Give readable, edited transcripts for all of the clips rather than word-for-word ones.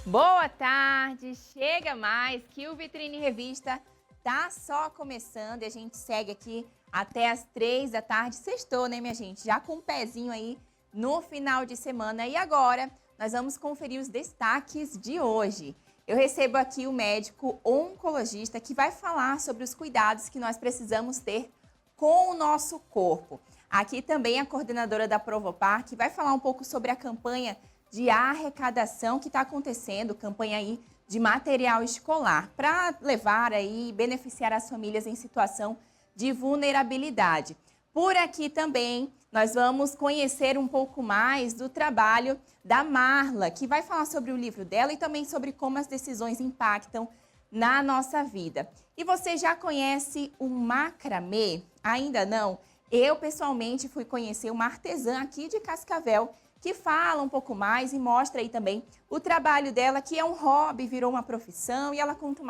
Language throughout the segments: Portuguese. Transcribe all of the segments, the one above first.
Boa tarde, chega mais que o Vitrine Revista tá só começando e a gente segue aqui até as 3 da tarde. Sextou, né, minha gente? Já com um pezinho aí no final de semana. E agora nós vamos conferir os destaques de hoje. Eu recebo aqui o médico oncologista que vai falar sobre os cuidados que nós precisamos ter com o nosso corpo. Aqui também a coordenadora da Provopar, que vai falar um pouco sobre a campanha de arrecadação que está acontecendo, campanha aí de material escolar, para levar aí, beneficiar as famílias em situação de vulnerabilidade. Por aqui também nós vamos conhecer um pouco mais do trabalho da Marla, que vai falar sobre o livro dela e também sobre como as decisões impactam na nossa vida. E você já conhece o macramê? Ainda não? Eu, pessoalmente, fui conhecer uma artesã aqui de Cascavel, que fala um pouco mais e mostra aí também o trabalho dela, que é um hobby, virou uma profissão, e ela conta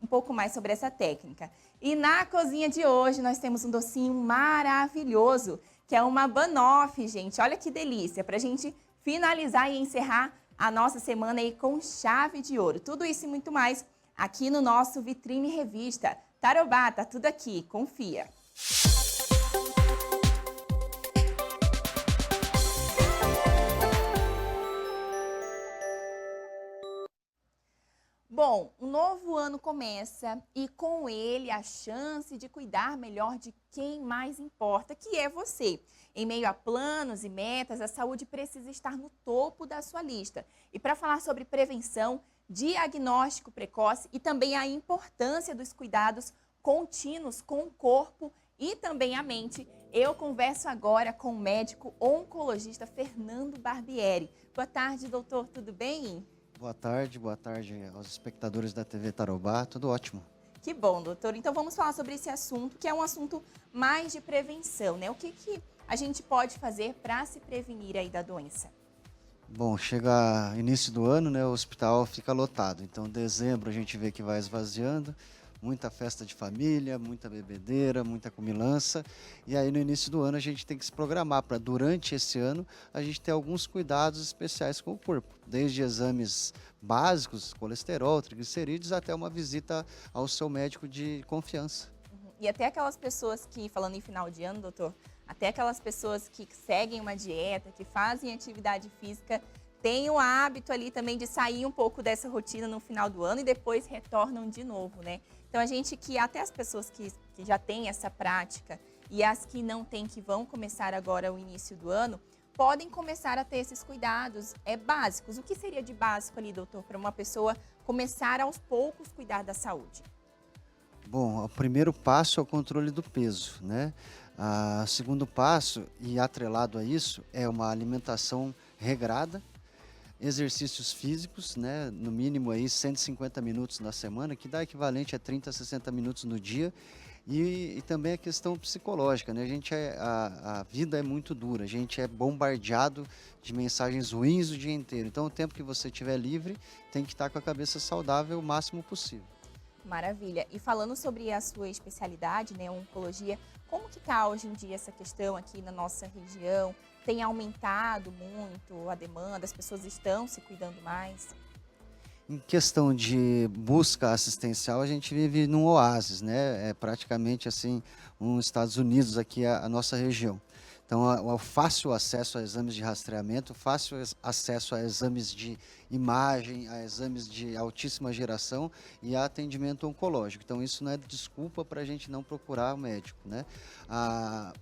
um pouco mais sobre essa técnica. E na cozinha de hoje nós temos um docinho maravilhoso, que é uma banoffee, gente. Olha que delícia, para a gente finalizar e encerrar a nossa semana aí com chave de ouro. Tudo isso e muito mais aqui no nosso Vitrine Revista. Tarobá, tá tudo aqui, confia. Bom, um novo ano começa e com ele a chance de cuidar melhor de quem mais importa, que é você. Em meio a planos e metas, a saúde precisa estar no topo da sua lista. E para falar sobre prevenção, diagnóstico precoce e também a importância dos cuidados contínuos com o corpo e também a mente, eu converso agora com o médico oncologista Fernando Barbieri. Boa tarde, doutor, tudo bem? Boa tarde aos espectadores da TV Tarobá, tudo ótimo. Que bom, doutor. Então vamos falar sobre esse assunto, que é um assunto mais de prevenção, né? O que a gente pode fazer para se prevenir aí da doença? Bom, chega início do ano, né, o hospital fica lotado, então dezembro a gente vê que vai esvaziando, muita festa de família, muita bebedeira, muita comilança, e aí no início do ano a gente tem que se programar para durante esse ano a gente ter alguns cuidados especiais com o corpo, desde exames básicos, colesterol, triglicerídeos, até uma visita ao seu médico de confiança. E até aquelas pessoas que, falando em final de ano, doutor, até aquelas pessoas que seguem uma dieta, que fazem atividade física, têm o hábito ali também de sair um pouco dessa rotina no final do ano e depois retornam de novo, né? Então a gente que, até as pessoas que já têm essa prática e as que não têm, que vão começar agora o início do ano, podem começar a ter esses cuidados básicos. O que seria de básico ali, doutor, para uma pessoa começar aos poucos cuidar da saúde? Bom, o primeiro passo é o controle do peso, né? O segundo passo, e atrelado a isso, é uma alimentação regrada, exercícios físicos, né? No mínimo aí 150 minutos na semana, que dá equivalente a 30 a 60 minutos no dia. E também a questão psicológica, né? A vida é muito dura, a gente é bombardeado de mensagens ruins o dia inteiro. Então, o tempo que você tiver livre, tem que estar com a cabeça saudável o máximo possível. Maravilha. E falando sobre a sua especialidade, né, oncologia, como que está hoje em dia essa questão aqui na nossa região? Tem aumentado muito a demanda? As pessoas estão se cuidando mais? Em questão de busca assistencial, a gente vive num oásis, né? É praticamente assim, uns Estados Unidos aqui, a nossa região. Então, o fácil acesso a exames de rastreamento, fácil acesso a exames de imagem, a exames de altíssima geração e a atendimento oncológico. Então, isso não é desculpa para a gente não procurar o médico, né?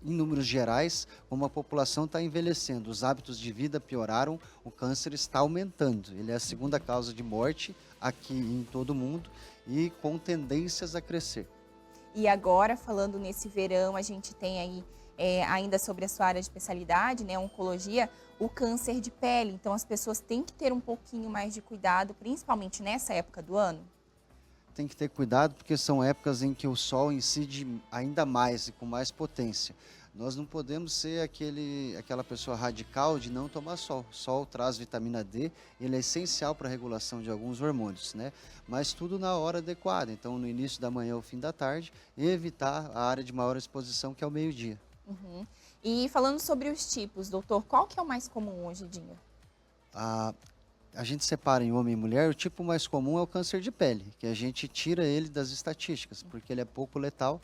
Em números gerais, como a população está envelhecendo, os hábitos de vida pioraram, o câncer está aumentando. Ele é a segunda causa de morte aqui em todo o mundo e com tendências a crescer. E agora, falando nesse verão, a gente tem aí, ainda sobre a sua área de especialidade, né, oncologia, o câncer de pele. Então, as pessoas têm que ter um pouquinho mais de cuidado, principalmente nessa época do ano. Tem que ter cuidado porque são épocas em que o sol incide ainda mais e com mais potência. Nós não podemos ser aquela pessoa radical de não tomar sol. Sol traz vitamina D, ele é essencial para a regulação de alguns hormônios, né? Mas tudo na hora adequada. Então, no início da manhã ou fim da tarde, evitar a área de maior exposição, que é o meio-dia. Uhum. E falando sobre os tipos, doutor, qual que é o mais comum hoje em dia? a gente separa em homem e mulher, o tipo mais comum é o câncer de pele, que a gente tira ele das estatísticas, porque ele é pouco letal.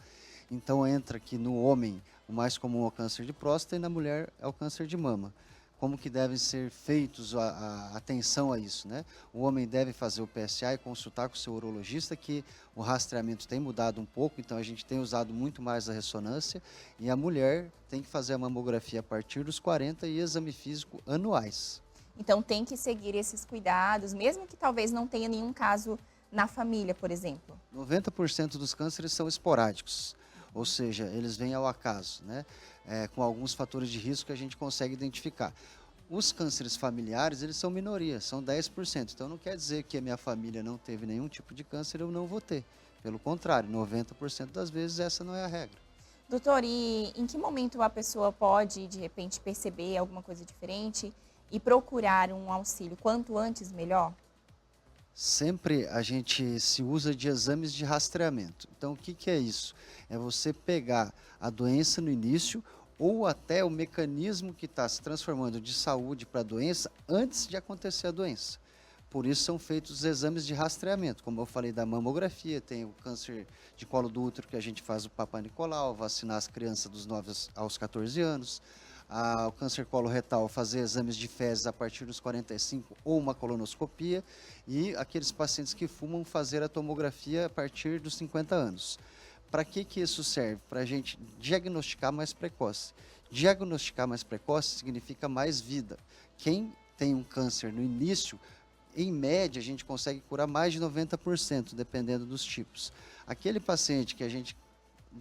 Então entra que no homem o mais comum é o câncer de próstata e na mulher é o câncer de mama. Como que devem ser feitos a atenção a isso, né? O homem deve fazer o PSA e consultar com o seu urologista, que o rastreamento tem mudado um pouco, então a gente tem usado muito mais a ressonância, e a mulher tem que fazer a mamografia a partir dos 40 e exame físico anuais. Então tem que seguir esses cuidados, mesmo que talvez não tenha nenhum caso na família, por exemplo. 90% dos cânceres são esporádicos, ou seja, eles vêm ao acaso, né? Com alguns fatores de risco que a gente consegue identificar. Os cânceres familiares, eles são minoria, são 10%. Então não quer dizer que a minha família não teve nenhum tipo de câncer, eu não vou ter. Pelo contrário, 90% das vezes essa não é a regra. Doutor, e em que momento a pessoa pode, de repente, perceber alguma coisa diferente e procurar um auxílio? Quanto antes, melhor? Sempre a gente se usa de exames de rastreamento. Então, o que que é isso? É você pegar a doença no início ou até o mecanismo que está se transformando de saúde para doença antes de acontecer a doença. Por isso são feitos os exames de rastreamento. Como eu falei da mamografia, tem o câncer de colo do útero que a gente faz o Papai Nicolau, vacinar as crianças dos 9 aos 14 anos. O câncer coloretal, fazer exames de fezes a partir dos 45 ou uma colonoscopia, e aqueles pacientes que fumam fazer a tomografia a partir dos 50 anos. Para que isso serve? Para a gente diagnosticar mais precoce. Diagnosticar mais precoce significa mais vida. Quem tem um câncer no início, em média, a gente consegue curar mais de 90%, dependendo dos tipos. Aquele paciente que a gente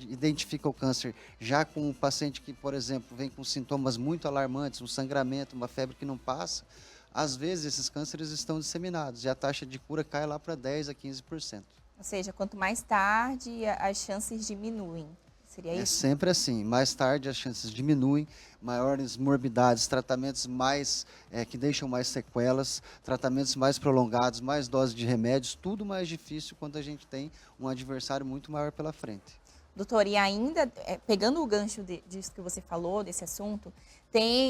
identifica o câncer já com um paciente que, por exemplo, vem com sintomas muito alarmantes, um sangramento, uma febre que não passa, às vezes esses cânceres estão disseminados e a taxa de cura cai lá para 10% a 15%. Ou seja, quanto mais tarde, as chances diminuem. Seria isso? É sempre assim, mais tarde as chances diminuem, maiores morbidades, tratamentos mais que deixam mais sequelas, tratamentos mais prolongados, mais doses de remédios, tudo mais difícil quando a gente tem um adversário muito maior pela frente. Doutor, e ainda, pegando o gancho disso que você falou, desse assunto,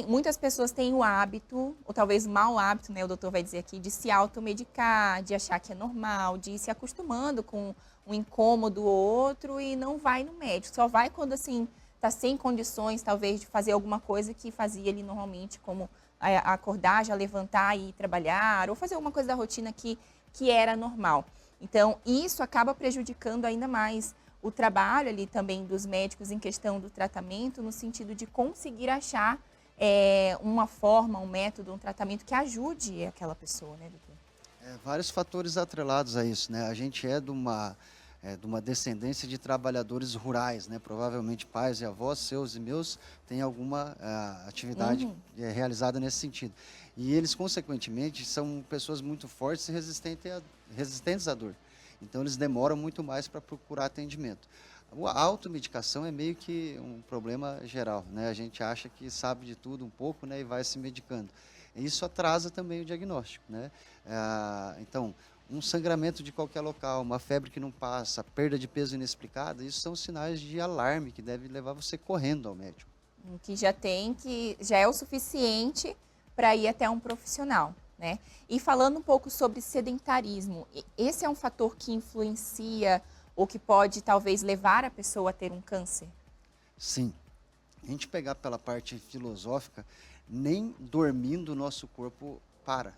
muitas pessoas têm o hábito, ou talvez o mau hábito, né, o doutor vai dizer aqui, de se automedicar, de achar que é normal, de ir se acostumando com um incômodo ou outro e não vai no médico. Só vai quando, assim, está sem condições, talvez, de fazer alguma coisa que fazia ali normalmente, como acordar, já levantar e ir trabalhar, ou fazer alguma coisa da rotina que era normal. Então, isso acaba prejudicando ainda mais o trabalho ali também dos médicos em questão do tratamento, no sentido de conseguir achar uma forma, um método, um tratamento que ajude aquela pessoa, né, doutor? Vários fatores atrelados a isso, né? A gente é de uma descendência de trabalhadores rurais, né? Provavelmente pais e avós, seus e meus, têm alguma atividade realizada nesse sentido. E eles, consequentemente, são pessoas muito fortes e resistentes à dor. Então, eles demoram muito mais para procurar atendimento. A automedicação é meio que um problema geral, né? A gente acha que sabe de tudo um pouco, né, e vai se medicando. E isso atrasa também o diagnóstico, né? Então, um sangramento de qualquer local, uma febre que não passa, perda de peso inexplicada, isso são sinais de alarme que deve levar você correndo ao médico. Que já é o suficiente para ir até um profissional, né? E falando um pouco sobre sedentarismo, esse é um fator que influencia ou que pode talvez levar a pessoa a ter um câncer? Sim. A gente pegar pela parte filosófica, nem dormindo o nosso corpo para.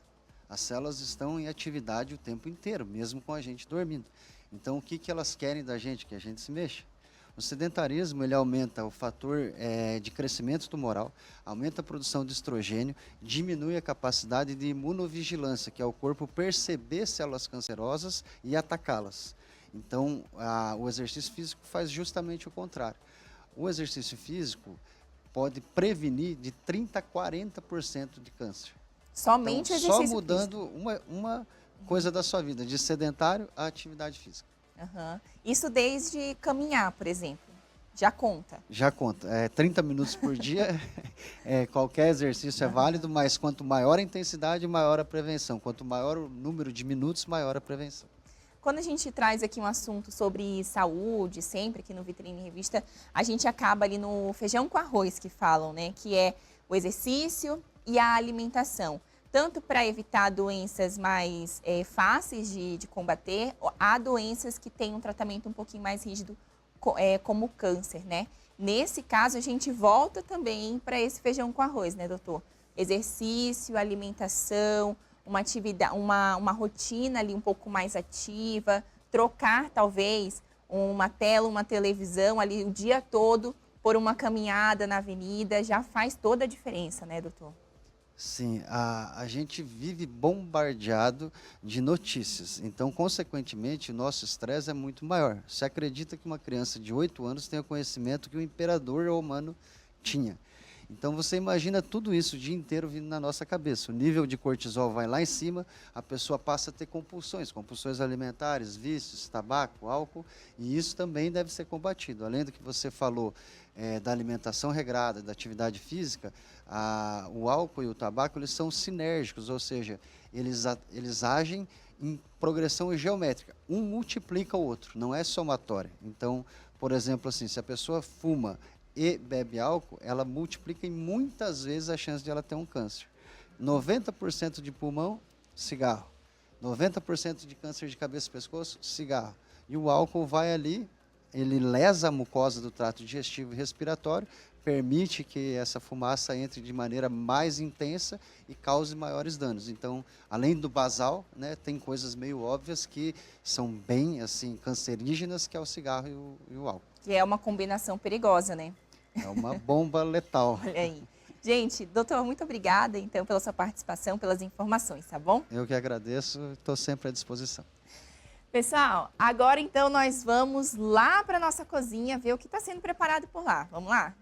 As células estão em atividade o tempo inteiro, mesmo com a gente dormindo. Então, o que elas querem da gente? Que a gente se mexa. O sedentarismo, ele aumenta o fator de crescimento tumoral, aumenta a produção de estrogênio, diminui a capacidade de imunovigilância, que é o corpo perceber células cancerosas e atacá-las. Então, o exercício físico faz justamente o contrário. O exercício físico pode prevenir de 30% a 40% de câncer. Somente então, o exercício só mudando uma coisa da sua vida, de sedentário a atividade física. Isso desde caminhar, por exemplo, já conta? Já conta. 30 minutos por dia, qualquer exercício é válido, mas quanto maior a intensidade, maior a prevenção. Quanto maior o número de minutos, maior a prevenção. Quando a gente traz aqui um assunto sobre saúde, sempre aqui no Vitrine Revista, a gente acaba ali no feijão com arroz que falam, né? Que é o exercício e a alimentação. tanto para evitar doenças mais fáceis de combater, há doenças que têm um tratamento um pouquinho mais rígido, como o câncer, né? Nesse caso, a gente volta também para esse feijão com arroz, né, doutor? Exercício, alimentação, uma atividade, uma rotina ali um pouco mais ativa, trocar talvez uma tela, uma televisão ali o dia todo por uma caminhada na avenida, já faz toda a diferença, né, doutor? Sim, a gente vive bombardeado de notícias, então, consequentemente, o nosso estresse é muito maior. Você acredita que uma criança de 8 anos tenha o conhecimento que o imperador romano tinha? Então, você imagina tudo isso o dia inteiro vindo na nossa cabeça. O nível de cortisol vai lá em cima, a pessoa passa a ter compulsões alimentares, vícios, tabaco, álcool, e isso também deve ser combatido. Além do que você falou da alimentação regrada, da atividade física, o álcool e o tabaco eles são sinérgicos, ou seja, eles agem em progressão geométrica. Um multiplica o outro, não é somatória. Então, por exemplo, assim, se a pessoa fuma e bebe álcool, ela multiplica em muitas vezes a chance de ela ter um câncer. 90% de pulmão, cigarro. 90% de câncer de cabeça e pescoço, cigarro. E o álcool vai ali, ele lesa a mucosa do trato digestivo e respiratório, permite que essa fumaça entre de maneira mais intensa e cause maiores danos. Então, além do basal, né, tem coisas meio óbvias que são bem assim cancerígenas, que é o cigarro e o álcool. Que é uma combinação perigosa, né? É uma bomba letal. Olha aí. Gente, doutor, muito obrigada, então, pela sua participação, pelas informações, tá bom? Eu que agradeço, estou sempre à disposição. Pessoal, agora, então, nós vamos lá para a nossa cozinha ver o que está sendo preparado por lá. Vamos lá?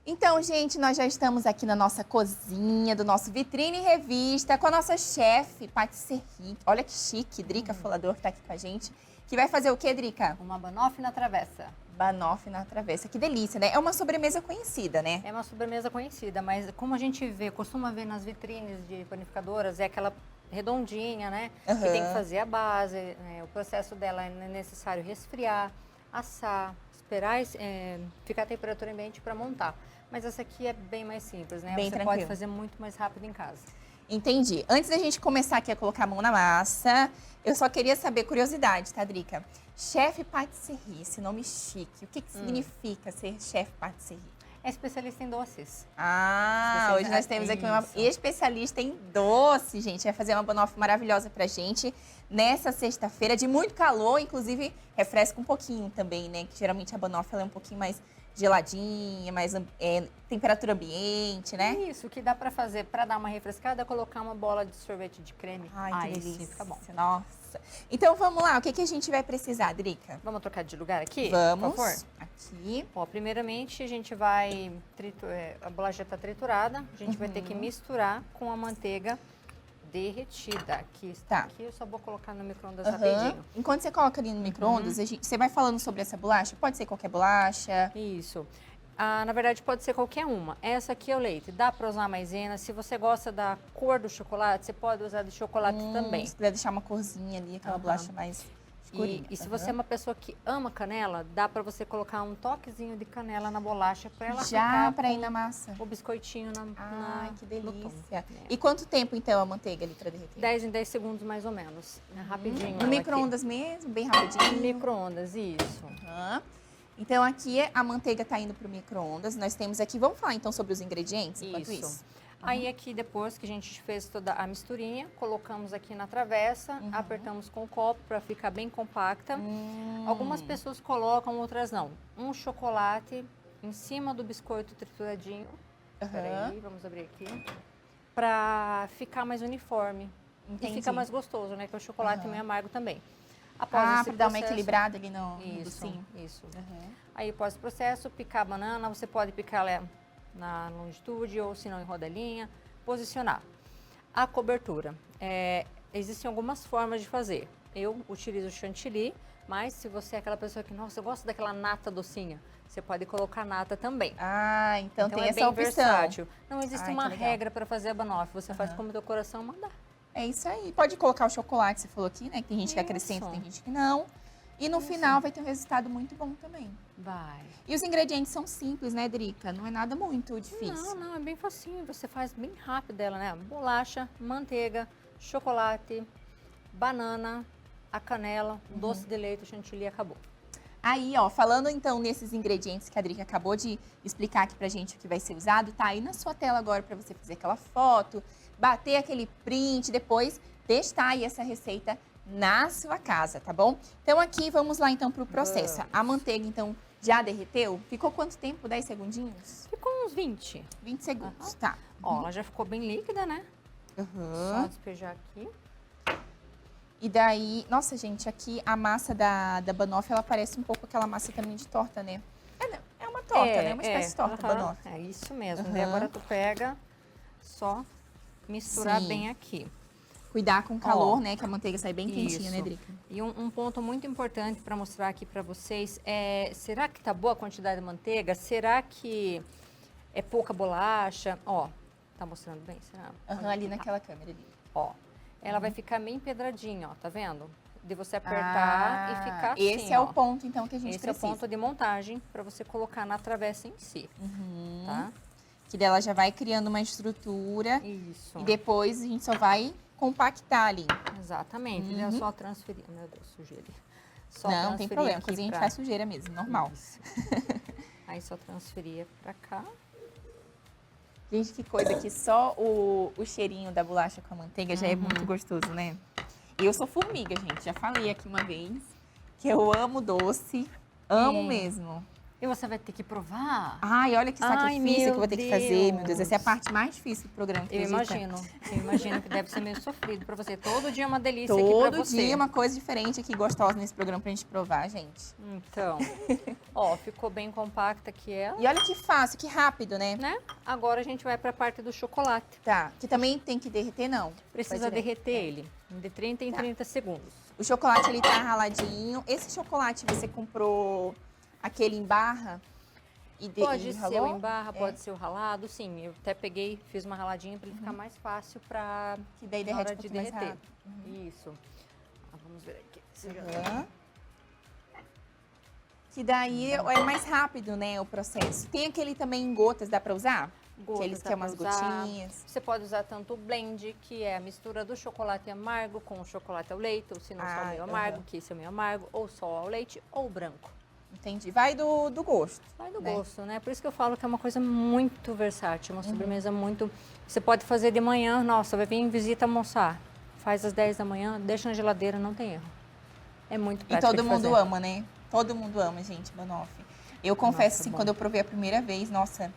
Então, gente, nós já estamos aqui na nossa cozinha do nosso Vitrine Revista com a nossa chefe, patisserie. Olha que chique, Drica Folador que está aqui com a gente. Que vai fazer o quê, Drica? Uma banoffee na travessa. Banoffee na travessa. Que delícia, né? É uma sobremesa conhecida, né? É uma sobremesa conhecida, mas como a gente costuma ver nas vitrines de panificadoras, é aquela redondinha, né? Uhum. Que tem que fazer a base, né? O processo dela é necessário resfriar, assar, esperar ficar a temperatura ambiente para montar. Mas essa aqui é bem mais simples, né? Bem Você tranquilo. pode fazer muito mais rápido em casa. Entendi. Antes da gente começar aqui a colocar a mão na massa, eu só queria saber, curiosidade, tá, Drica? Chefe patisserie, esse nome chique. O que significa ser chefe patisserie? É especialista em doces. Ah, hoje nós temos aqui uma especialista em doce, gente. Vai fazer uma banoffee maravilhosa pra gente nessa sexta-feira de muito calor, inclusive refresca um pouquinho também, né? Que geralmente a banoffee ela é um pouquinho mais geladinha, mais temperatura ambiente, né? Isso, o que dá pra fazer pra dar uma refrescada é colocar uma bola de sorvete de creme. Ai, que delícia. Sim, fica bom. Nossa. Então vamos lá, o que a gente vai precisar, Drica? Vamos trocar de lugar aqui? Vamos. Por favor. Aqui. Ó, primeiramente a gente vai, a bolacha já está triturada, a gente vai ter que misturar com a manteiga derretida. Aqui está. Aqui eu só vou colocar no micro-ondas rapidinho. Enquanto você coloca ali no micro-ondas, você vai falando sobre essa bolacha? Pode ser qualquer bolacha? Isso. Ah, na verdade pode ser qualquer uma. Essa aqui é o leite, dá para usar maisena. Se você gosta da cor do chocolate, você pode usar de chocolate também. Se quiser deixar uma corzinha ali, aquela bolacha mais... E se você é uma pessoa que ama canela, dá para você colocar um toquezinho de canela na bolacha para ela já para ir na massa. O biscoitinho Ai, que delícia. No E quanto tempo então a manteiga ali para derreter? 10 em 10 segundos mais ou menos, né? Rapidinho. No micro-ondas mesmo, bem rapidinho. Micro-ondas, isso. Então aqui a manteiga está indo para o micro-ondas. Nós temos aqui, vamos falar então sobre os ingredientes enquanto isso? Aí aqui depois que a gente fez toda a misturinha, colocamos aqui na travessa, apertamos com o copo para ficar bem compacta. Algumas pessoas colocam, outras não. Um chocolate em cima do biscoito trituradinho. Peraí, vamos abrir aqui. Para ficar mais uniforme. Entendi. E fica mais gostoso, né? Que o chocolate é meio amargo também. Para dar uma equilibrada ali no docinho. Isso. Aí após o processo, picar a banana, você pode picar ela na longitude ou se não em rodelinha, posicionar. A cobertura, existem algumas formas de fazer. Eu utilizo chantilly, mas se você é aquela pessoa que, nossa, eu gosto daquela nata docinha, você pode colocar nata também. Ah, então tem essa bem opção. Versátil. Não existe uma regra para fazer a banoffee, você faz como o teu coração mandar. É isso aí. Pode colocar o chocolate, você falou aqui, né? Que tem gente que acrescenta, tem gente que não. E no final vai ter um resultado muito bom também. Vai. E os ingredientes são simples, né, Drica? Não é nada muito difícil. Não, é bem facinho. Você faz bem rápido ela, né? Bolacha, manteiga, chocolate, banana, a canela, doce de leite, chantilly, acabou. Aí, ó, falando então nesses ingredientes que a Drica acabou de explicar aqui pra gente o que vai ser usado, tá aí na sua tela agora pra você fazer aquela foto, bater aquele print, depois testar aí essa receita na sua casa, tá bom? Então aqui, vamos lá então pro processo. A manteiga, então, já derreteu? Ficou quanto tempo? 10 segundinhos? Ficou uns 20. 20 segundos, tá. Ó, ela já ficou bem líquida, né? Só despejar aqui. E daí, nossa, gente, aqui a massa da banoffee, ela parece um pouco aquela massa também de torta, né? É uma torta, né? Uma espécie de torta, banoffee. É isso mesmo. Daí agora tu pega, só misturar Sim. bem aqui. Cuidar com o calor, Ó, né? Que a manteiga sai bem quentinha, né, isso. Drica? E um ponto muito importante para mostrar aqui para vocês é, será que tá boa a quantidade de manteiga? Será que é pouca bolacha? Ó, tá mostrando bem? Será? Aham, ali naquela câmera ali. Ó, ela vai ficar meio empedradinha, ó, tá vendo? De você apertar e ficar assim, esse é ó. o ponto, então, que a gente Esse precisa. é o ponto de montagem para você colocar na travessa em si, tá? Que dela já vai criando uma estrutura Isso. e depois a gente só vai compactar ali. Exatamente. É só transferir. Meu Deus, sujei ali. Só Não, tem transferir problema, aqui cozinha a gente pra- faz sujeira mesmo, normal. Isso. Aí só transferia pra cá. Gente, que coisa que só o cheirinho da bolacha com a manteiga já é muito gostoso, né? E eu sou formiga, gente. Já falei aqui uma vez que eu amo doce. Amo É. mesmo. E você vai ter que provar. Ai, olha que Ai, sacrifício que eu vou ter que fazer, meu Deus. Essa é a Deus. parte mais difícil do programa. Eu acredita? imagino que deve ser meio sofrido pra você. Todo dia é uma delícia aqui pra Todo você. dia uma coisa diferente aqui, gostosa nesse programa pra gente provar, gente. Então, ó, ficou bem compacta aqui ela, E olha que fácil, que rápido, né? né? Agora a gente vai pra parte do chocolate. Tá, que também tem que derreter, não. Precisa Vai direto. derreter ele de 30 em Tá. 30 segundos. O chocolate, ele tá raladinho. Esse chocolate, você comprou aquele em barra? Pode e ser ralou? o em barra, É. pode ser o ralado, sim. Eu até peguei, fiz uma raladinha para ele ficar mais fácil para Que daí na derrete hora um de pouquinho mais derreter. rápido. Isso. Ah, vamos ver aqui. Aham. Que daí é mais rápido, né, o processo. Tem aquele também em gotas, dá pra usar? que eles Gotas dá querem umas pra usar. gotinhas. Você pode usar tanto o blend, que é a mistura do chocolate amargo com o chocolate ao leite, ou se não só o meio amargo, aham. que esse é o meio amargo, ou só ao leite, ou branco. Entendi. Vai do gosto. Vai do Né? gosto, né? Por isso que eu falo que é uma coisa muito versátil, Uhum. uma sobremesa muito... Você pode fazer de manhã, nossa, vai vir em visita almoçar. Faz às 10 da manhã, deixa na geladeira, não tem erro. É muito E prático todo de mundo fazer. ama, né? Todo mundo ama, gente, banoffee. Eu confesso, Nossa, assim, bom. quando eu provei a primeira vez, nossa,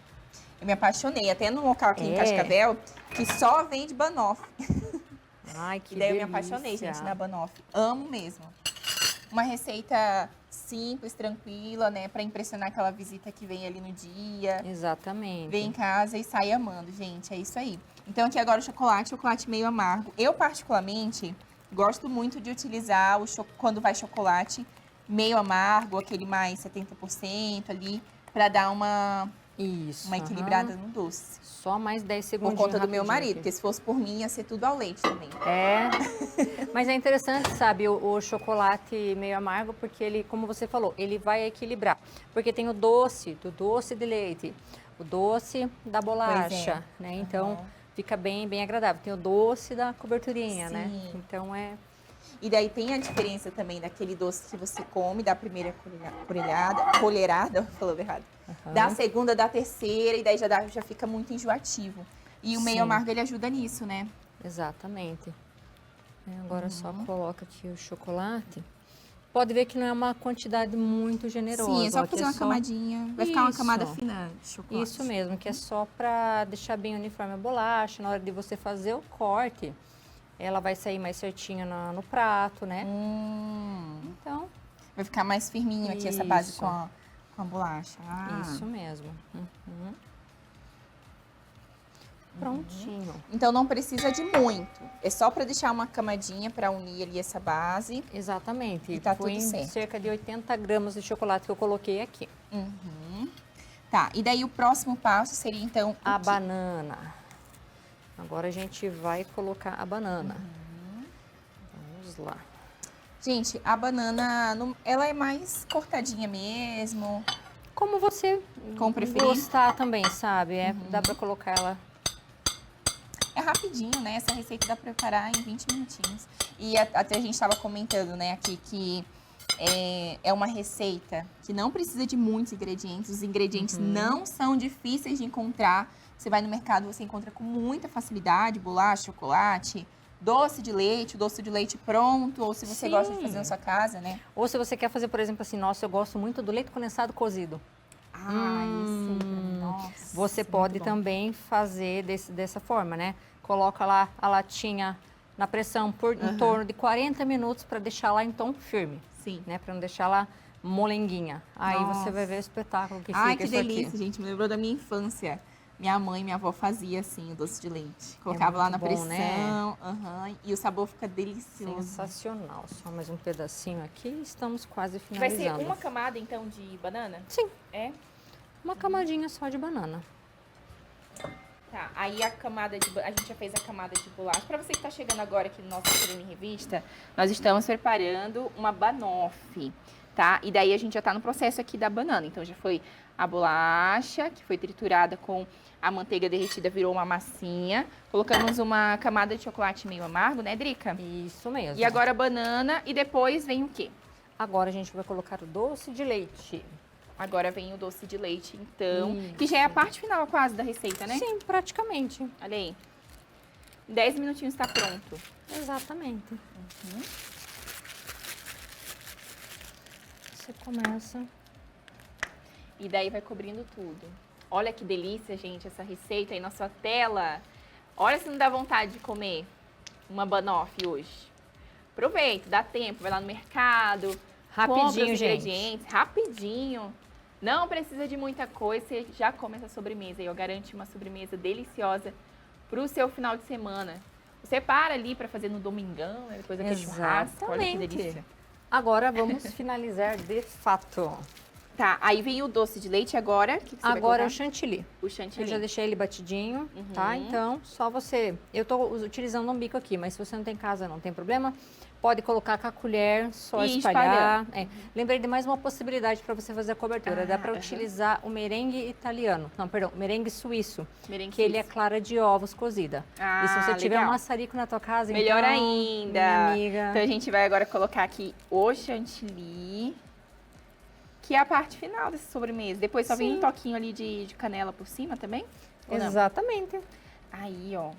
eu me apaixonei. Até num local aqui em É. Cascavel, que só vende banoffee. Ai, que E daí eu me delícia. apaixonei, gente, na banoffee. Amo mesmo. Uma receita simples, tranquila, né? Pra impressionar aquela visita que vem ali no dia. Exatamente. Vem em casa e sai amando, gente. É isso aí. Então aqui agora o chocolate meio amargo. Eu, particularmente, gosto muito de utilizar quando vai chocolate meio amargo, aquele mais 70% ali, pra dar uma Isso. equilibrada aham. no doce. Só mais 10 Por segundos. conta do meu marido, porque se fosse por mim, ia ser tudo ao leite também. É, mas é interessante, sabe, o chocolate meio amargo, porque ele, como você falou, ele vai equilibrar. Porque tem o doce, do doce de leite, o doce da bolacha, né? Então, Aham. fica bem, bem agradável. Tem o doce da coberturinha, né? Sim. Então, é... E daí tem a diferença também daquele doce que você come, da primeira colherada, falando errado. Da segunda, da terceira, e daí já fica muito enjoativo. E o meio Sim. amargo, ele ajuda nisso, né? Exatamente. Agora só Uhum. coloca aqui o chocolate. Pode ver que não é uma quantidade muito generosa. Sim, é só ó, que fazer uma só- camadinha. Vai ficar uma Isso. camada fina de chocolate. Isso mesmo, que é só para deixar bem uniforme a bolacha. Na hora de você fazer o corte, ela vai sair mais certinho no prato, né? Então, Vai ficar mais firminho aqui essa base Isso. com a bolacha. Ah. isso mesmo. Uhum. Prontinho. Então não precisa de muito. É só para deixar uma camadinha para unir ali essa base. Exatamente. E tá Foi tudo em certo. cerca de 80 gramas de chocolate que eu coloquei aqui. Uhum. Tá, e daí o próximo passo seria então o A quê? banana. Agora a gente vai colocar a banana. Vamos lá. Gente, a banana, ela é mais cortadinha mesmo. Como você Como preferir. gostar também, sabe? Dá pra colocar ela... É rapidinho, né? Essa receita dá pra preparar em 20 minutinhos. E até a gente estava comentando, né, aqui que é uma receita que não precisa de muitos ingredientes. Os ingredientes não são difíceis de encontrar. Você vai no mercado, você encontra com muita facilidade, bolacha, chocolate, doce de leite pronto, ou se você gosta de fazer na sua casa, né? Ou se você quer fazer, por exemplo, assim, nossa, eu gosto muito do leite condensado cozido. Sim, nossa. Você pode também fazer dessa forma, né? Coloca lá a latinha na pressão por em torno de 40 minutos para deixar lá em tom firme, Sim. né? Para não deixar lá molenguinha. Aí você vai ver o espetáculo que Ai, fica que isso delícia, aqui. gente. Me lembrou da minha infância. Minha mãe e minha avó fazia assim o doce de leite. Colocava lá na muito bom, pressão, e o sabor fica delicioso. Sensacional. Só mais um pedacinho aqui e estamos quase Vai finalizando. ser uma camada, então, de banana? Sim. É? Uma camadinha só de banana. Tá, aí a gente já fez a camada de bolacha. Pra você que tá chegando agora aqui no nosso Vitrine Revista, nós estamos preparando uma banoffee, tá? E daí a gente já tá no processo aqui da banana. Então já foi a bolacha, que foi triturada com a manteiga derretida, virou uma massinha. Colocamos uma camada de chocolate meio amargo, né, Drica? Isso mesmo. E agora a banana e depois vem o quê? Agora a gente vai colocar o doce de leite. Agora vem o doce de leite, então, Isso. que já é a parte final quase da receita, né? Sim, praticamente. Olha aí. Em 10 minutinhos está pronto. Exatamente. Você começa... E daí vai cobrindo tudo. Olha que delícia, gente, essa receita aí na sua tela. Olha se não dá vontade de comer uma banoffee hoje. Aproveita, dá tempo, vai lá no mercado. Compra Rapidinho, os gente. ingredientes, rapidinho. Não precisa de muita coisa, você já come essa sobremesa. E eu garanto uma sobremesa deliciosa pro seu final de semana. Você para ali para fazer no domingão, né, depois daquele churrasco. Olha que Exatamente. delícia. Agora vamos finalizar de fato. Tá, aí vem o doce de leite agora. O que você vai Agora é colocar? o chantilly. O Eu chantilly. já deixei ele batidinho, tá? Então, só você... Eu tô utilizando um bico aqui, mas se você não tem em casa, não tem problema. Pode colocar com a colher, só E espalhar. Lembrei de mais uma possibilidade para você fazer a cobertura. Dá para aham. utilizar o merengue italiano. Não, perdão, merengue suíço. Merengue Que ele é suíço. clara de ovos cozida. E se você tiver legal. um maçarico na tua casa, Melhor então, ainda. minha amiga... Então a gente vai agora colocar aqui o chantilly, que é a parte final dessa sobremesa. Depois só vem um toquinho ali de canela por cima também? Ou não? Exatamente. Aí, ó.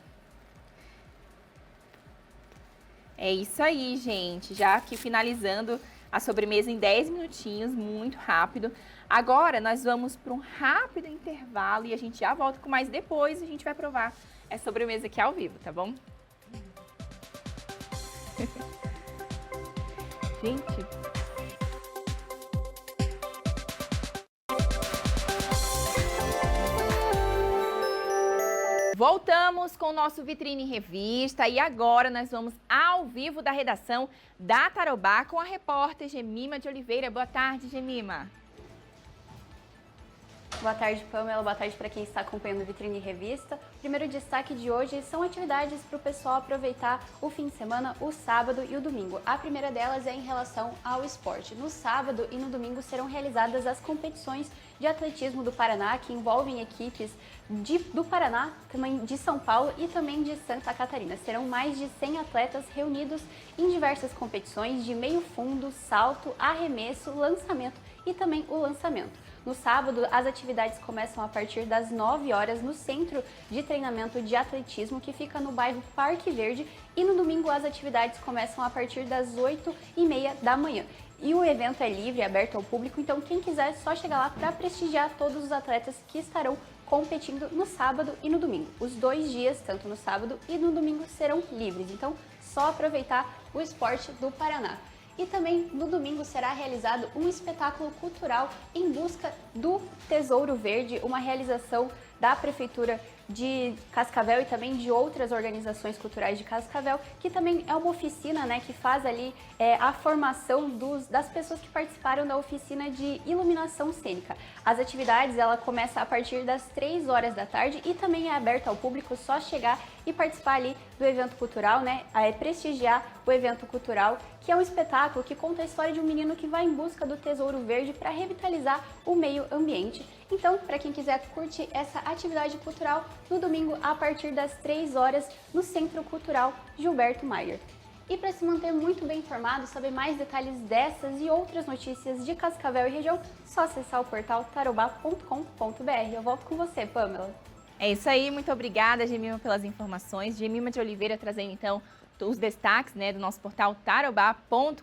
É isso aí, gente. Já aqui finalizando a sobremesa em 10 minutinhos, muito rápido. Agora nós vamos para um rápido intervalo e a gente já volta com mais depois. A gente vai provar essa sobremesa aqui ao vivo, tá bom? Gente... Voltamos com o nosso Vitrine Revista e agora nós vamos ao vivo da redação da Tarobá com a repórter Gemima de Oliveira. Boa tarde, Gemima. Boa tarde, Pamela. Boa tarde para quem está acompanhando o Vitrine Revista. O primeiro destaque de hoje são atividades para o pessoal aproveitar o fim de semana, o sábado e o domingo. A primeira delas é em relação ao esporte. No sábado e no domingo serão realizadas as competições de atletismo do Paraná, que envolvem equipes do Paraná, também de São Paulo e também de Santa Catarina. Serão mais de 100 atletas reunidos em diversas competições de meio fundo, salto, arremesso, lançamento e também o lançamento. No sábado, as atividades começam a partir das 9 horas no Centro de Treinamento de Atletismo, que fica no bairro Parque Verde, e no domingo as atividades começam a partir das 8h30 da manhã. E o evento é livre, aberto ao público, então quem quiser é só chegar lá para prestigiar todos os atletas que estarão competindo no sábado e no domingo. Os 2 dias, tanto no sábado e no domingo, serão livres, então só aproveitar o esporte do Paraná. E também no domingo será realizado um espetáculo cultural em busca do Tesouro Verde, uma realização da Prefeitura de Cascavel e também de outras organizações culturais de Cascavel, que também é uma oficina, né, que faz ali a formação das pessoas que participaram da oficina de iluminação cênica. As atividades, ela começa a partir das 3 horas da tarde e também é aberta ao público, só chegar e participar ali do evento cultural, né, prestigiar o evento cultural, que é um espetáculo que conta a história de um menino que vai em busca do tesouro verde para revitalizar o meio ambiente. Então, para quem quiser curtir essa atividade cultural, no domingo, a partir das 3 horas, no Centro Cultural Gilberto Maier. E para se manter muito bem informado sobre mais detalhes dessas e outras notícias de Cascavel e região, só acessar o portal tarobá.com.br. Eu volto com você, Pamela. É isso aí, muito obrigada, Gemima, pelas informações. Gemima de Oliveira trazendo, então, os destaques, né, do nosso portal tarobá.com.br.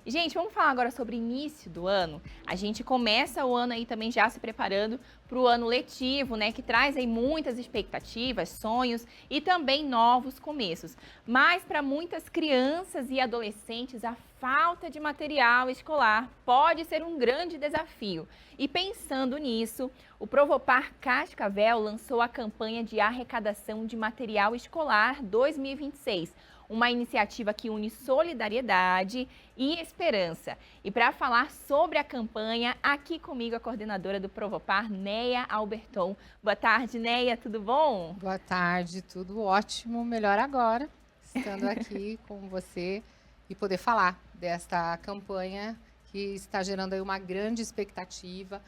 E, gente, vamos falar agora sobre o início do ano. A gente começa o ano aí também já se preparando para o ano letivo, né, que traz aí muitas expectativas, sonhos e também novos começos. Mas para muitas crianças e adolescentes, a falta de material escolar pode ser um grande desafio. E pensando nisso, o Provopar Cascavel lançou a campanha de arrecadação de material escolar 2026. Uma iniciativa que une solidariedade e esperança. E para falar sobre a campanha, aqui comigo a coordenadora do Provopar, Neia Alberton. Boa tarde, Neia, tudo bom? Boa tarde, tudo ótimo, melhor agora, estando aqui com você e poder falar desta campanha que está gerando aí uma grande expectativa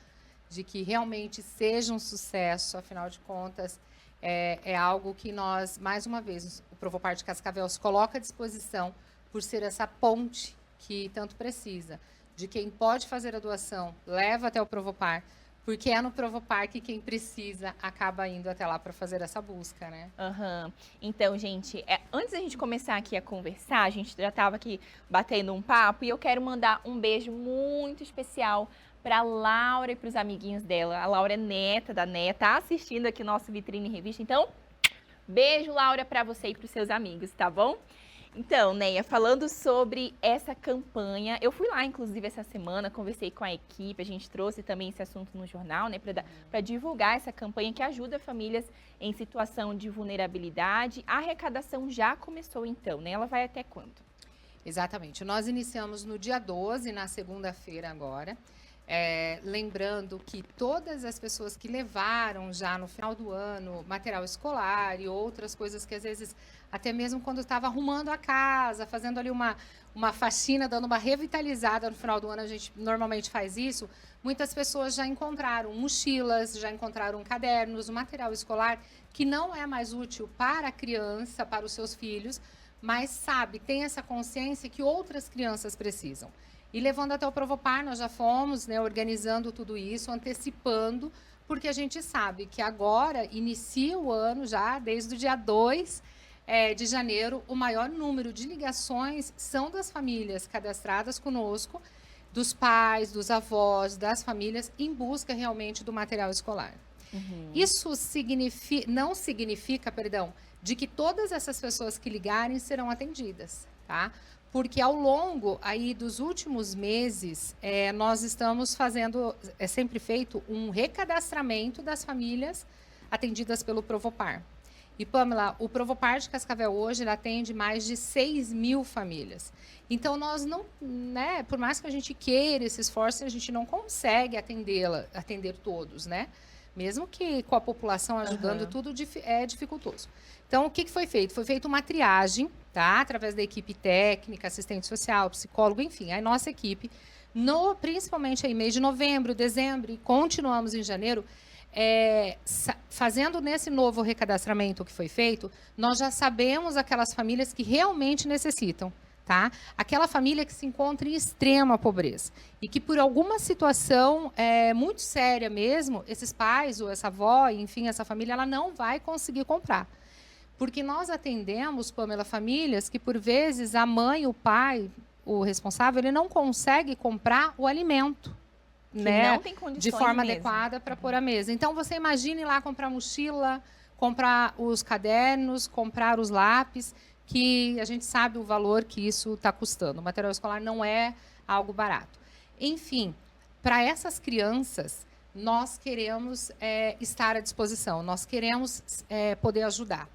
de que realmente seja um sucesso, afinal de contas, é algo que nós, mais uma vez, o Provopar de Cascavel se coloca à disposição por ser essa ponte que tanto precisa, de quem pode fazer a doação, leva até o Provopar, porque é no Provopar que quem precisa acaba indo até lá para fazer essa busca, né? Uhum. Então, gente, antes da gente começar aqui a conversar, a gente já estava aqui batendo um papo e eu quero mandar um beijo muito especial para a Laura e para os amiguinhos dela. A Laura é neta da Neia, tá assistindo aqui o nosso Vitrine Revista. Então, beijo, Laura, para você e para os seus amigos, tá bom? Então, Neia, falando sobre essa campanha, eu fui lá, inclusive, essa semana, conversei com a equipe, a gente trouxe também esse assunto no jornal, né, para divulgar essa campanha que ajuda famílias em situação de vulnerabilidade. A arrecadação já começou, então, né? Ela vai até quando? Exatamente. Nós iniciamos no dia 12, na segunda-feira agora. Lembrando que todas as pessoas que levaram já no final do ano material escolar e outras coisas que às vezes, até mesmo quando estava arrumando a casa, fazendo ali uma faxina, dando uma revitalizada no final do ano, a gente normalmente faz isso, muitas pessoas já encontraram mochilas, já encontraram cadernos, o material escolar que não é mais útil para a criança, para os seus filhos, mas tem essa consciência que outras crianças precisam. E levando até o Provopar, nós já fomos, né, organizando tudo isso, antecipando, porque a gente sabe que agora inicia o ano já, desde o dia 2 de janeiro, o maior número de ligações são das famílias cadastradas conosco, dos pais, dos avós, das famílias, em busca realmente do material escolar. Uhum. Isso não significa, de que todas essas pessoas que ligarem serão atendidas, tá? Porque ao longo aí dos últimos meses, nós estamos fazendo, é sempre feito um recadastramento das famílias atendidas pelo Provopar. E, Pamela, o Provopar de Cascavel hoje ele atende mais de 6.000 famílias. Então, nós não, né, por mais que a gente queira esse esforço, a gente não consegue atender todos, né? Mesmo que com a população ajudando, tudo é dificultoso. Então, o que foi feito? Foi feita uma triagem, tá? Através da equipe técnica, assistente social, psicólogo, enfim, a nossa equipe, principalmente aí mês de novembro, dezembro, e continuamos em janeiro, fazendo nesse novo recadastramento que foi feito, nós já sabemos aquelas famílias que realmente necessitam. Tá? Aquela família que se encontra em extrema pobreza e que, por alguma situação muito séria mesmo, esses pais ou essa avó, enfim, essa família, ela não vai conseguir comprar. Porque nós atendemos, Pamela, famílias que, por vezes, a mãe, o pai, o responsável, ele não consegue comprar o alimento, né, não tem condições de forma mesmo. adequada para pôr à mesa. Então, você imagine lá comprar mochila, comprar os cadernos, comprar os lápis, que a gente sabe o valor que isso está custando. O material escolar não é algo barato. Enfim, para essas crianças, nós queremos estar à disposição, nós queremos poder ajudar.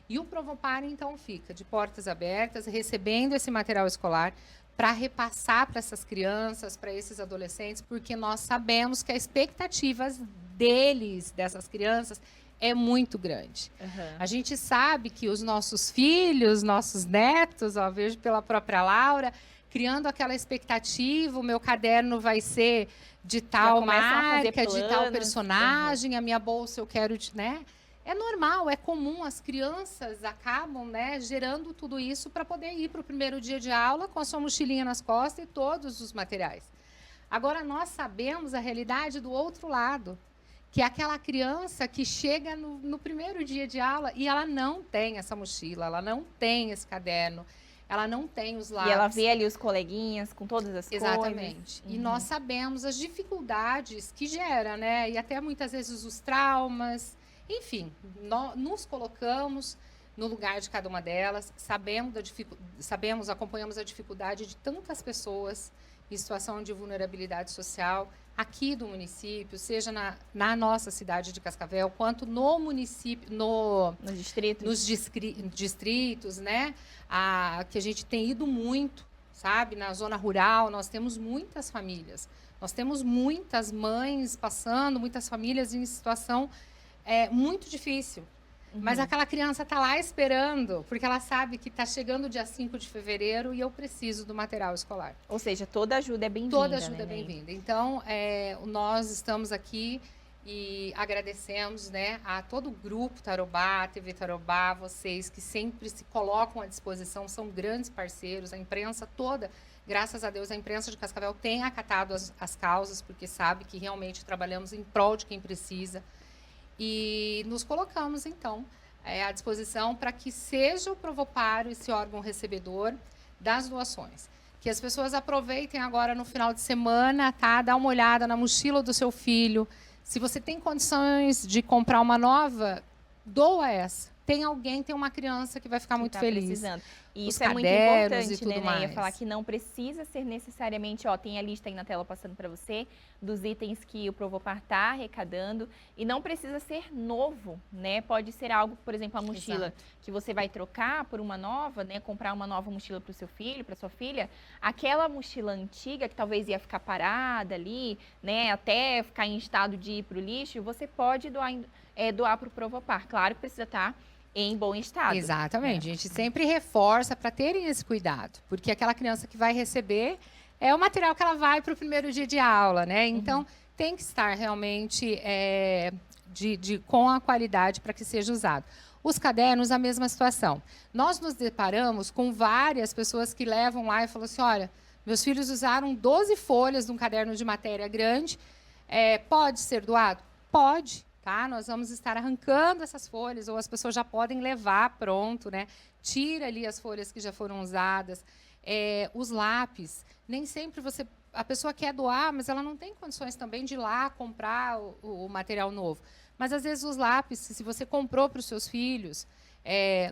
E o Provopar, então, fica de portas abertas, recebendo esse material escolar para repassar para essas crianças, para esses adolescentes, porque nós sabemos que as expectativas deles, dessas crianças, é muito grande. Uhum. A gente sabe que os nossos filhos, nossos netos, ó, vejo pela própria Laura, criando aquela expectativa, o meu caderno vai ser de tal marca, de tal personagem, a minha bolsa eu quero, né? É normal, é comum, as crianças acabam, né, gerando tudo isso para poder ir para o primeiro dia de aula com a sua mochilinha nas costas e todos os materiais. Agora, nós sabemos a realidade do outro lado, que é aquela criança que chega no primeiro dia de aula e ela não tem essa mochila, ela não tem esse caderno, ela não tem os lápis. E ela vê ali os coleguinhas com todas as coisas. Exatamente. E nós sabemos as dificuldades que gera, né? E até muitas vezes os traumas. Enfim, nós nos colocamos no lugar de cada uma delas, acompanhamos a dificuldade de tantas pessoas em situação de vulnerabilidade social aqui do município, seja na nossa cidade de Cascavel, quanto no município, nos distritos, né? Que a gente tem ido muito, sabe? Na zona rural, nós temos muitas famílias, nós temos muitas mães passando, muitas famílias em situação muito difícil. Mas aquela criança está lá esperando, porque ela sabe que está chegando o dia 5 de fevereiro e eu preciso do material escolar. Ou seja, toda ajuda é bem-vinda. Toda ajuda é bem-vinda. Então, nós estamos aqui e agradecemos, né, a todo o grupo Tarobá, a TV Tarobá, vocês que sempre se colocam à disposição, são grandes parceiros, a imprensa toda. Graças a Deus, a imprensa de Cascavel tem acatado as causas, porque sabe que realmente trabalhamos em prol de quem precisa. E nos colocamos, então, à disposição para que seja o Provopar esse órgão recebedor das doações. Que as pessoas aproveitem agora no final de semana, tá? Dá uma olhada na mochila do seu filho. Se você tem condições de comprar uma nova, doa essa. Tem uma criança que vai ficar muito feliz. Precisando. E isso Os é muito cadernos importante, e tudo né? mais. Eu ia falar que não precisa ser necessariamente, tem a lista aí na tela passando para você, dos itens que o Provopar está arrecadando. E não precisa ser novo, né? Pode ser algo, por exemplo, a mochila que você vai trocar por uma nova, né? Comprar uma nova mochila para o seu filho, para sua filha. Aquela mochila antiga, que talvez ia ficar parada ali, né? Até ficar em estado de ir para o lixo, você pode doar para o Provopar. Claro que precisa estar em bom estado. Exatamente. A gente sempre reforça para terem esse cuidado, porque aquela criança que vai receber é o material que ela vai para o primeiro dia de aula, né? Então, tem que estar realmente com a qualidade para que seja usado. Os cadernos, a mesma situação. Nós nos deparamos com várias pessoas que levam lá e falam assim, olha, meus filhos usaram 12 folhas de um caderno de matéria grande, pode ser doado? Pode. Tá? Nós vamos estar arrancando essas folhas, ou as pessoas já podem levar pronto, né? Tira ali as folhas que já foram usadas. Os lápis, nem sempre a pessoa quer doar, mas ela não tem condições também de ir lá comprar o material novo. Mas, às vezes, os lápis, se você comprou para os seus filhos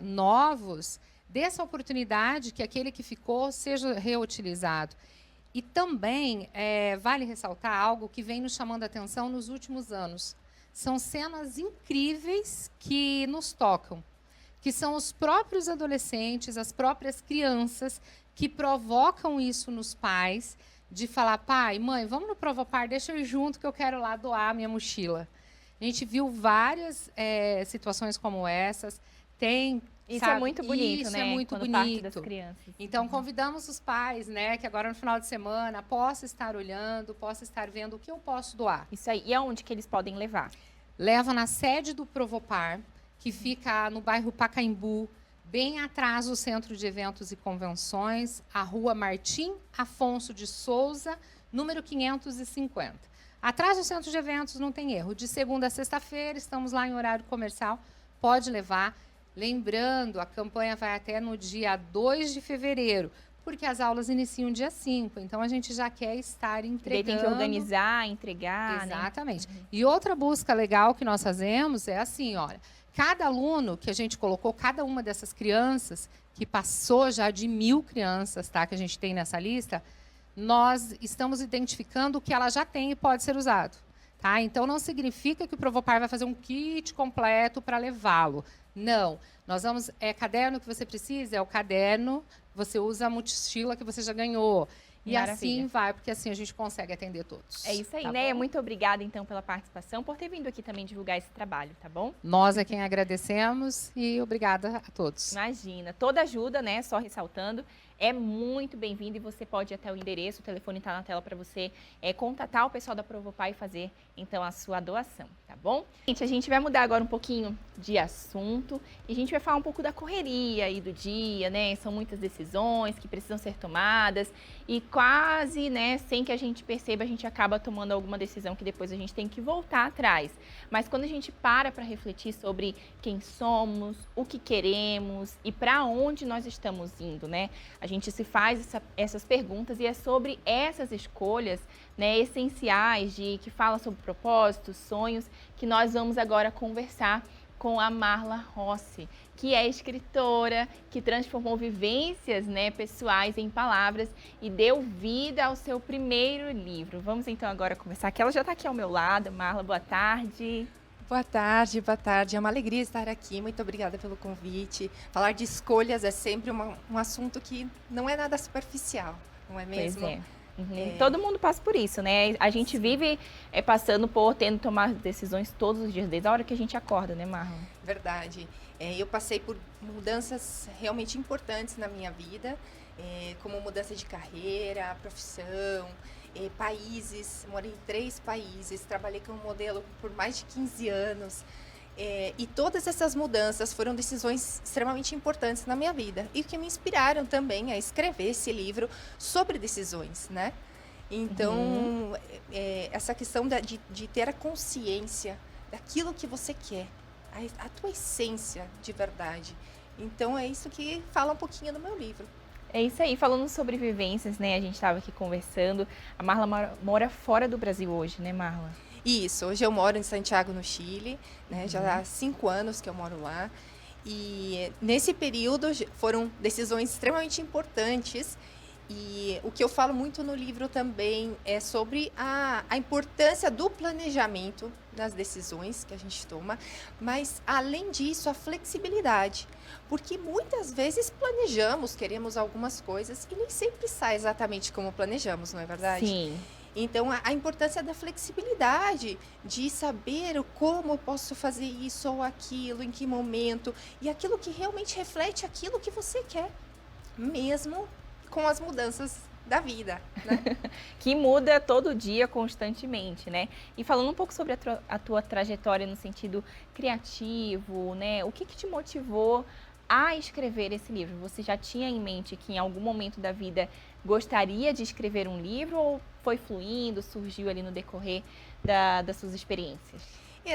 novos, dê essa oportunidade que aquele que ficou seja reutilizado. E também vale ressaltar algo que vem nos chamando a atenção nos últimos anos. São cenas incríveis que nos tocam, que são os próprios adolescentes, as próprias crianças que provocam isso nos pais, de falar, pai, mãe, vamos no Provopar, deixa eu ir junto que eu quero lá doar a minha mochila. A gente viu várias situações como essas. Isso é muito bonito, isso né? É muito quando bonito. parte das crianças. Então, convidamos os pais, né, que agora no final de semana possa estar olhando, possa estar vendo o que eu posso doar. Isso aí. E aonde que eles podem levar? Leva na sede do Provopar, que fica no bairro Pacaembu, bem atrás do Centro de Eventos e Convenções, a Rua Martim Afonso de Souza, número 550. Atrás do Centro de Eventos não tem erro. De segunda a sexta-feira, estamos lá em horário comercial, pode levar. Lembrando, a campanha vai até no dia 2 de fevereiro, porque as aulas iniciam dia 5, então a gente já quer estar entregando. Daí tem que organizar, entregar, Exatamente. Né? E outra busca legal que nós fazemos é assim, olha, cada aluno que a gente colocou, cada uma dessas crianças, que passou já de 1.000 crianças, tá, que a gente tem nessa lista, nós estamos identificando o que ela já tem e pode ser usado. Tá? Então, não significa que o Provopar vai fazer um kit completo para levá-lo. Não. Nós vamos... caderno que você precisa? É o caderno. Você usa a mochila que você já ganhou. E Maravilha. assim vai, porque assim a gente consegue atender todos. É isso aí, tá né? bom? Muito obrigada, então, pela participação, por ter vindo aqui também divulgar esse trabalho, tá bom? Nós é quem agradecemos e obrigada a todos. Imagina, toda ajuda, né? Só ressaltando, é muito bem-vindo e você pode ir até o endereço, o telefone está na tela para você contatar o pessoal da Provopar e fazer, então, a sua doação, tá bom? Gente, a gente vai mudar agora um pouquinho de assunto e a gente vai falar um pouco da correria aí do dia, né? São muitas decisões que precisam ser tomadas e quase, né, sem que a gente perceba, a gente acaba tomando alguma decisão que depois a gente tem que voltar atrás. Mas quando a gente para refletir sobre quem somos, o que queremos e para onde nós estamos indo, né? A gente se faz essas perguntas e é sobre essas escolhas, né, essenciais que falam sobre propósitos, sonhos, que nós vamos agora conversar com a Marla Rossi, que é escritora, que transformou vivências, né, pessoais em palavras e deu vida ao seu primeiro livro. Vamos então agora conversar, que ela já está aqui ao meu lado. Marla, boa tarde. Boa tarde, boa tarde. É uma alegria estar aqui. Muito obrigada pelo convite. Falar de escolhas é sempre um assunto que não é nada superficial, não é mesmo? Pois é. Uhum. Todo mundo passa por isso, né? A gente vive passando por, tendo que tomar decisões todos os dias, desde a hora que a gente acorda, né, Marlon? Verdade. Eu passei por mudanças realmente importantes na minha vida, como mudança de carreira, profissão, países. Morei em 3 países, trabalhei como modelo por mais de 15 anos. E todas essas mudanças foram decisões extremamente importantes na minha vida e que me inspiraram também a escrever esse livro sobre decisões, né? Então, essa questão de ter a consciência daquilo que você quer, a tua essência de verdade. Então, é isso que fala um pouquinho no meu livro. É isso aí, falando sobre vivências, né? A gente estava aqui conversando. A Marla mora fora do Brasil hoje, né, Marla? Isso, hoje eu moro em Santiago, no Chile, né? Já há 5 anos que eu moro lá. E nesse período foram decisões extremamente importantes. E o que eu falo muito no livro também é sobre a importância do planejamento das decisões que a gente toma, mas além disso, a flexibilidade. Porque muitas vezes planejamos, queremos algumas coisas e nem sempre sai exatamente como planejamos, não é verdade? Sim. Então, a importância da flexibilidade, de saber como eu posso fazer isso ou aquilo, em que momento, e aquilo que realmente reflete aquilo que você quer, mesmo com as mudanças da vida, né? Que muda todo dia, constantemente, né? E falando um pouco sobre a tua trajetória no sentido criativo, né? O que te motivou a escrever esse livro? Você já tinha em mente que em algum momento da vida gostaria de escrever um livro ou foi fluindo, surgiu ali no decorrer das suas experiências?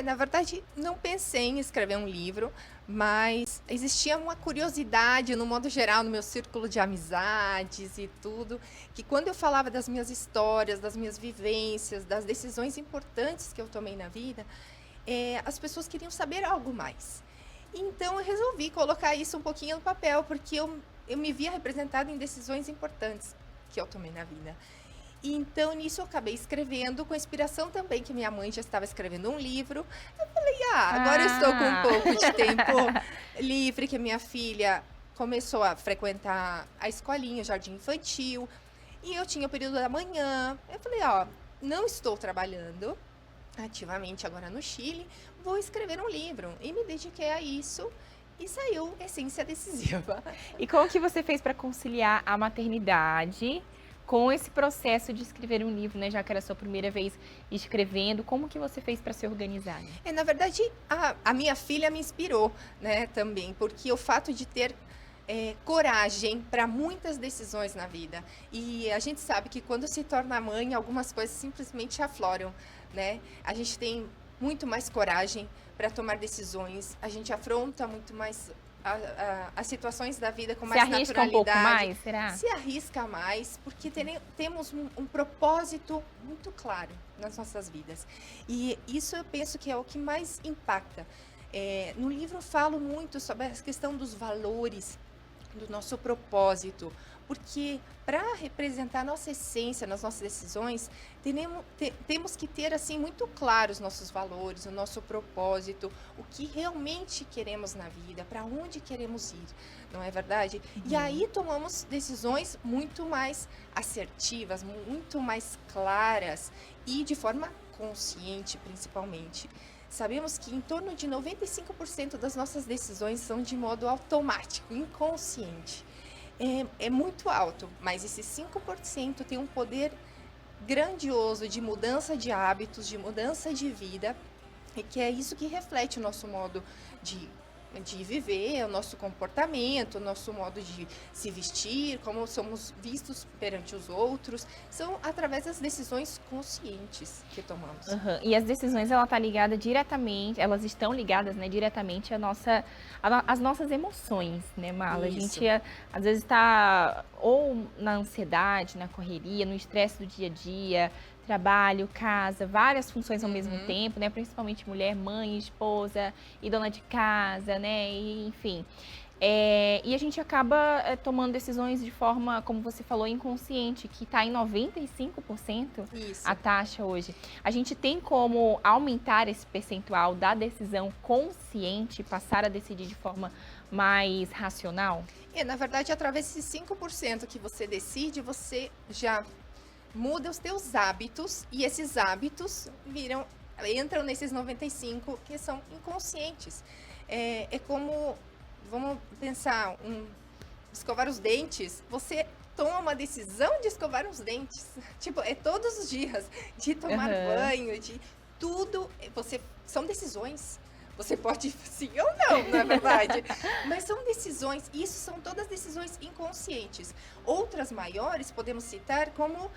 Na verdade, não pensei em escrever um livro, mas existia uma curiosidade, no modo geral, no meu círculo de amizades e tudo, que quando eu falava das minhas histórias, das minhas vivências, das decisões importantes que eu tomei na vida, as pessoas queriam saber algo mais. Então, eu resolvi colocar isso um pouquinho no papel, porque eu me via representada em decisões importantes que eu tomei na vida. Então, nisso eu acabei escrevendo, com inspiração também, que minha mãe já estava escrevendo um livro. Eu falei, agora eu estou com um pouco de tempo livre, que minha filha começou a frequentar a escolinha, o jardim infantil, e eu tinha o período da manhã. Eu falei, não estou trabalhando ativamente agora no Chile, vou escrever um livro. E me dediquei a isso. E saiu Essência Decisiva. E como que você fez para conciliar a maternidade com esse processo de escrever um livro, né? Já que era a sua primeira vez escrevendo, como que você fez para se organizar? Né? Na verdade, a minha filha me inspirou, né, também, porque o fato de ter coragem para muitas decisões na vida. E a gente sabe que quando se torna mãe, algumas coisas simplesmente afloram, né? A gente tem muito mais coragem para tomar decisões, a gente afronta muito mais as situações da vida com mais naturalidade. Se arrisca um pouco mais, será? Se arrisca mais, porque temos um propósito muito claro nas nossas vidas. E isso eu penso que é o que mais impacta. No livro eu falo muito sobre a questão dos valores, do nosso propósito, porque para representar a nossa essência nas nossas decisões, temos que ter assim muito claros os nossos valores, o nosso propósito, o que realmente queremos na vida, para onde queremos ir, não é verdade? E aí tomamos decisões muito mais assertivas, muito mais claras e de forma consciente, principalmente. Sabemos que em torno de 95% das nossas decisões são de modo automático, inconsciente. É muito alto, mas esses 5% tem um poder grandioso de mudança de hábitos, de mudança de vida, e que é isso que reflete o nosso modo de viver, o nosso comportamento, o nosso modo de se vestir, como somos vistos perante os outros, são através das decisões conscientes que tomamos. E as decisões, elas estão ligadas, né, diretamente às nossas emoções, né, Marla? Isso. A gente, às vezes, está ou na ansiedade, na correria, no estresse do dia a dia, trabalho, casa, várias funções ao mesmo tempo, né? Principalmente mulher, mãe, esposa e dona de casa, né? E, enfim. E a gente acaba tomando decisões de forma, como você falou, inconsciente, que está em 95% Isso. a taxa hoje. A gente tem como aumentar esse percentual da decisão consciente, passar a decidir de forma mais racional? Na verdade, através desses 5% que você decide, você já muda os teus hábitos e esses hábitos entram nesses 95% que são inconscientes. É como, vamos pensar, escovar os dentes, você toma uma decisão de escovar os dentes, tipo, é todos os dias, de tomar banho, de tudo, são decisões. Você pode sim ou não é verdade? Mas são decisões, isso são todas decisões inconscientes. Outras maiores podemos citar como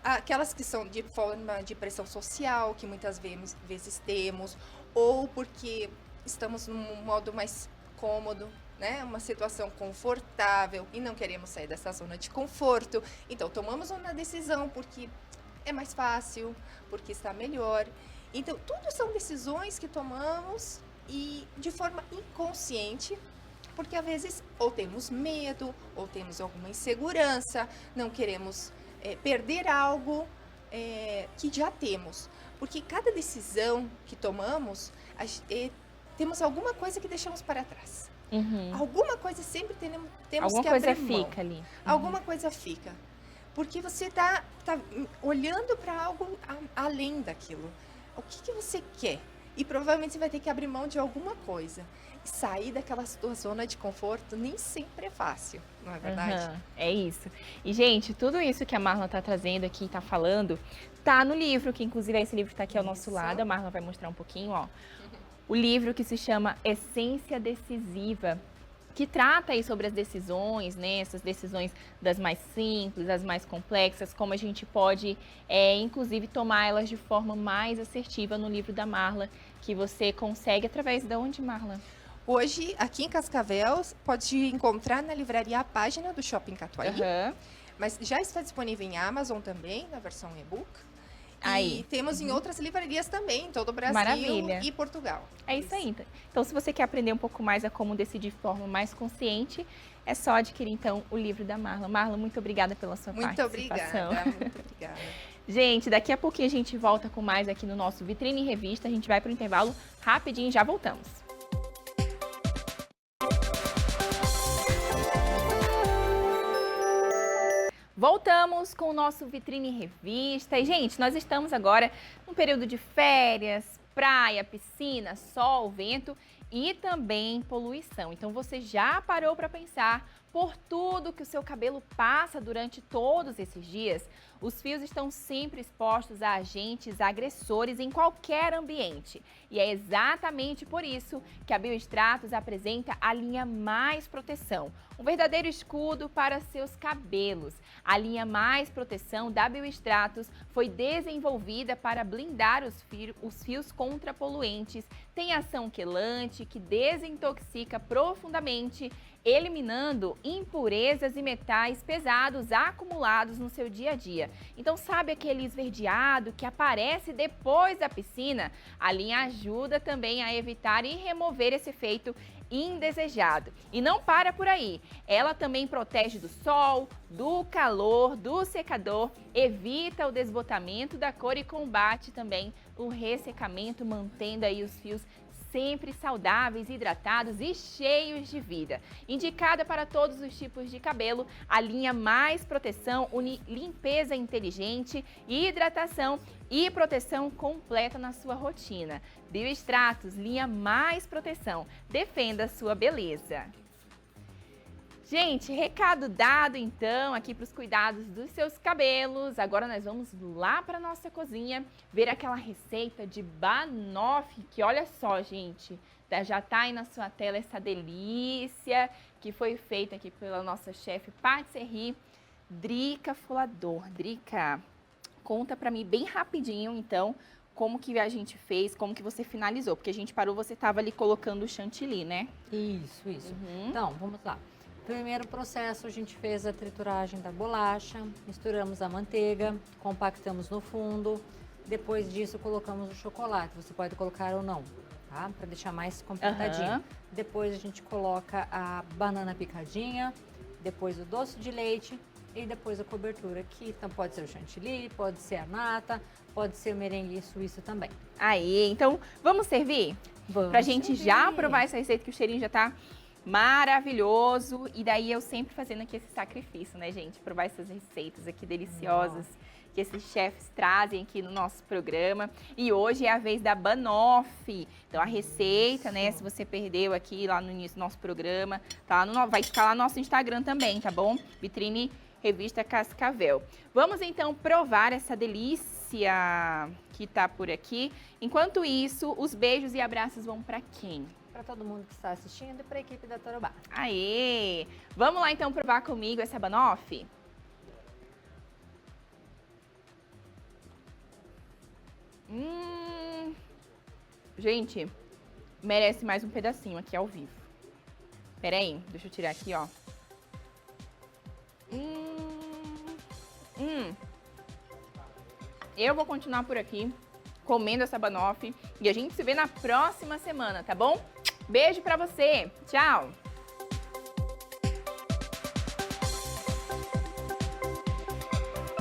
aquelas que são de forma de pressão social, que muitas vezes temos, ou porque estamos num modo mais cômodo, né? Uma situação confortável e não queremos sair dessa zona de conforto. Então, tomamos uma decisão porque é mais fácil, porque está melhor. Então, tudo são decisões que tomamos e de forma inconsciente, porque às vezes ou temos medo, ou temos alguma insegurança, não queremos perder algo que já temos. Porque cada decisão que tomamos, temos alguma coisa que deixamos para trás. Alguma coisa sempre temos alguma que coisa abrir mão. fica ali. Alguma coisa fica. Porque você está olhando para algo além daquilo. O que você quer? E provavelmente você vai ter que abrir mão de alguma coisa. E sair daquela tua zona de conforto nem sempre é fácil, não é verdade? É isso. E, gente, tudo isso que a Marla está trazendo aqui, está falando, tá no livro, que inclusive esse livro está aqui ao nosso lado. A Marla vai mostrar um pouquinho, ó. O livro que se chama Essência Decisiva, que trata aí sobre as decisões, né? Essas decisões das mais simples, das mais complexas, como a gente pode, inclusive, tomar elas de forma mais assertiva no livro da Marla, que você consegue através de onde, Marla? Hoje, aqui em Cascavel, pode encontrar na livraria A Página do Shopping Catuaí, mas já está disponível em Amazon também, na versão e-book. Aí. E temos em outras livrarias também, em todo o Brasil e Portugal. É isso aí. Então, se você quer aprender um pouco mais a como decidir de forma mais consciente, é só adquirir, então, o livro da Marla. Marla, muito obrigada pela sua participação. Muito obrigada. Gente, daqui a pouquinho a gente volta com mais aqui no nosso Vitrine Revista. A gente vai para o intervalo rapidinho e já voltamos. Voltamos com o nosso Vitrine Revista. E, gente, nós estamos agora num período de férias, praia, piscina, sol, vento e também poluição. Então, você já parou para pensar por tudo que o seu cabelo passa durante todos esses dias? Os fios estão sempre expostos a agentes agressores em qualquer ambiente. E é exatamente por isso que a Biostratos apresenta a linha Mais Proteção, um verdadeiro escudo para seus cabelos. A linha Mais Proteção da Biostratos foi desenvolvida para blindar os fios contra poluentes, tem ação quelante que desintoxica profundamente, eliminando impurezas e metais pesados acumulados no seu dia a dia. Então, sabe aquele esverdeado que aparece depois da piscina? A linha ajuda também a evitar e remover esse efeito indesejado. E não para por aí. Ela também protege do sol, do calor, do secador, evita o desbotamento da cor e combate também o ressecamento, mantendo aí os fios sempre saudáveis, hidratados e cheios de vida. Indicada para todos os tipos de cabelo, a linha Mais Proteção une limpeza inteligente, hidratação e proteção completa na sua rotina. Bioextratos, linha Mais Proteção. Defenda a sua beleza. Gente, recado dado então aqui para os cuidados dos seus cabelos. Agora nós vamos lá para nossa cozinha ver aquela receita de banoffee, que olha só, gente, já tá aí na sua tela essa delícia que foi feita aqui pela nossa chefe patisserie Drica Folador. Drica, conta para mim bem rapidinho então como que a gente fez, como que você finalizou, porque a gente parou, você tava ali colocando o chantilly, né? Isso. Então, vamos lá. Primeiro processo, a gente fez a trituragem da bolacha, misturamos a manteiga, compactamos no fundo. Depois disso, colocamos o chocolate. Você pode colocar ou não, tá? Para deixar mais compactadinho. Depois a gente coloca a banana picadinha, depois o doce de leite e depois a cobertura, que então pode ser o chantilly, pode ser a nata, pode ser o merengue suíço também. Aí, então vamos servir? Vamos Pra gente servir. já provar essa receita, que o cheirinho já tá maravilhoso. E daí eu sempre fazendo aqui esse sacrifício, né, gente? Provar essas receitas aqui deliciosas que esses chefs trazem aqui no nosso programa. E hoje é a vez da banoffee. Então a receita, né, se você perdeu aqui lá no início do nosso programa, tá vai ficar lá no nosso Instagram também, tá bom? Vitrine Revista Cascavel. Vamos então provar essa delícia que tá por aqui. Enquanto isso, os beijos e abraços vão pra quem? Para todo mundo que está assistindo e para a equipe da Tarobá. Aê! Vamos lá então provar comigo essa banoffee? Gente, merece mais um pedacinho aqui ao vivo. Pera aí, deixa eu tirar aqui, ó. Eu vou continuar por aqui comendo essa banoffee e a gente se vê na próxima semana, tá bom? Beijo pra você. Tchau.